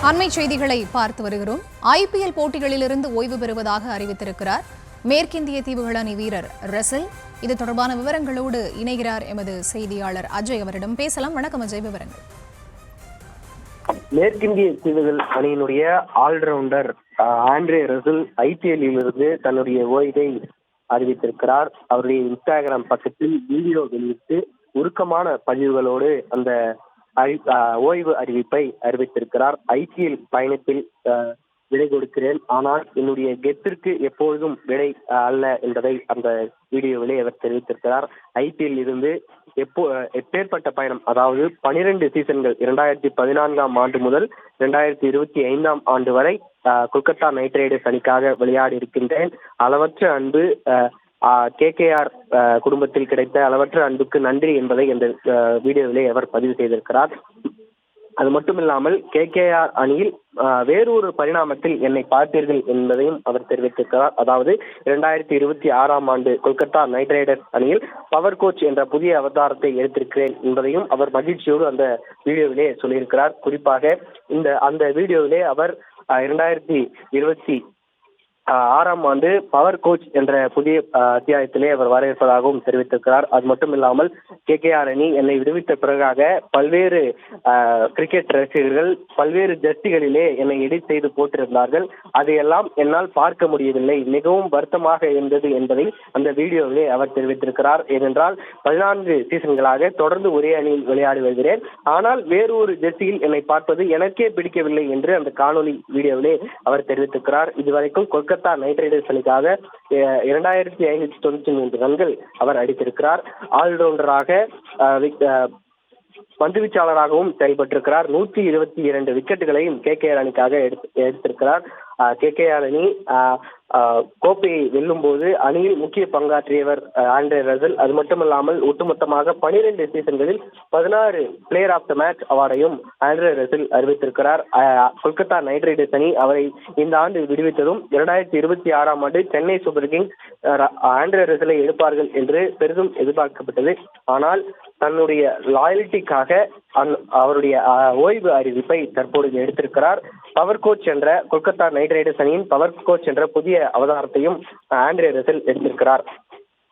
அண்மை செய்திகளை பார்த்து வருகிறோம். ஐபிஎல் போட்டிகளிலிருந்து ஓய்வு பெறுவதாக அறிவித்திருக்கிறார் மேற்கிந்திய தீவுகள் அணி வீரர் ரசல். இது தொடர்பான விவரங்களோடு இணைகிறார் எமது செய்தியாளர் அஜய். அவரிடம் பேசலாம். வணக்கம் அஜய், விவரங்கள். மேற்கிந்திய தீவுகள் அணியினுடைய ஆல்ரவுண்டர் ஆண்ட்ரே ரசல் ஐபிஎல்லில் இருந்து தன்னுடைய ஓய்வை அறிவித்திருக்கிறார். அவருடைய இன்ஸ்டாகிராம் பக்கத்தில் வீடியோ வெளியிட்டு உருக்கமான பதிவுகளோடு அந்த ஓய்வு அறிவிப்பை அறிவித்திருக்கிறார். ஐபிஎல் பயணத்தில் விடை கொடுக்கிறேன், ஆனால் என்னுடைய கெத்திற்கு எப்பொழுதும் விடை அல்ல என்பதை அந்த வீடியோவிலே அவர் தெரிவித்திருக்கிறார். ஐபிஎல் இருந்து எப்பேற்பட்ட பயணம், அதாவது 12 சீசன்கள் 2014ஆம் ஆண்டு முதல் 2025ஆம் ஆண்டு வரை கொல்கத்தா நைட் ரைடர்ஸ் அணிக்காக விளையாடி இருக்கின்றேன். அளவற்ற அன்பு, KKR குடும்பத்தில் கிடைத்த அளவற்ற அன்புக்கு நன்றி என்பதை இந்த வீடியோவிலே அவர் பதிவு செய்திருக்கிறார். அது மட்டுமில்லாமல் KKR அணியில் வேறொரு பரிணாமத்தில் என்னை பார்த்தீர்கள் என்பதையும் அவர் தெரிவித்திருக்கிறார். அதாவது 2026ஆம் ஆண்டு கொல்கத்தா நைட் ரைடர்ஸ் அணியில் பவர் கோச் என்ற புதிய அவதாரத்தை எடுத்திருக்கிறேன் என்பதையும் அவர் மகிழ்ச்சியோடு அந்த வீடியோவிலே சொல்லியிருக்கிறார். குறிப்பாக அந்த வீடியோவிலே அவர் 2026ஆம் ஆண்டு பவர் கோச் என்ற புதிய அத்தியாயத்திலே அவர் வரவேற்பதாகவும் தெரிவித்திருக்கிறார். அது மட்டும் இல்லாமல் KKR அணி என்னை விடுவித்த பிறகாக பல்வேறு கிரிக்கெட் ரசிகர்கள் பல்வேறு ஜர்சிகளிலே என்னை எடிட் செய்து போட்டிருந்தார்கள். அதையெல்லாம் என்னால் பார்க்க முடியவில்லை, மிகவும் வருத்தமாக இருந்தது என்பதை அந்த வீடியோவிலே அவர் தெரிவித்திருக்கிறார். ஏனென்றால் 14 சீசன்களாக தொடர்ந்து ஒரே அணியில் விளையாடி வருகிறேன், ஆனால் வேறு ஒரு ஜெர்சியில் என்னை பார்ப்பது எனக்கே பிடிக்கவில்லை என்று அந்த காணொலி வீடியோவிலே அவர் தெரிவித்திருக்கிறார். இதுவரைக்கும் கொல்கத்தா நைட் ரைடர்ஸ் அணிக்காக 2593 ரன்கள் அவர் அடித்திருக்கிறார். ஆல்ரவுண்டராக பந்துவீச்சாளராகவும் செயல்பட்டிருக்கிறார். 122 விக்கெட்டுகளையும் KKR அணிக்காக எடுத்திருக்கிறார். KKR அணி கோப்பையை வெல்லும் போது அணியில் முக்கிய பங்காற்றியவர் ஆண்ட்ரே ரசல். அது மட்டுமல்லாமல் ஒட்டுமொத்தமாக 12 சீசன்களில் 16 பிளேயர் ஆஃப் த மேட்ச் அவார்டையும் ஆண்ட்ரே ரசல் அறிவித்திருக்கிறார். கொல்கத்தா நைட் ரைடர்ஸ் அணி அவரை இந்த ஆண்டு விடுவித்ததும் 2026ஆம் ஆண்டு சென்னை சூப்பர் கிங்ஸ் ஆண்ட்ரே ரசலை எடுப்பார்கள் என்று பெரிதும் எதிர்பார்க்கப்பட்டது. ஆனால் தன்னுடைய லாயல்ட்டிக்காக அவருடைய ஓய்வு அறிவிப்பை தற்பொழுது எடுத்திருக்கிறார். பவர் கோச் என்ற கொல்கத்தா நைட் ரைடர்ஸ் அணியின் பவர் கோச் என்ற புதிய அவதாரத்தையும் ஆண்ட்ரே ரசல் எடுத்திருக்கிறார்.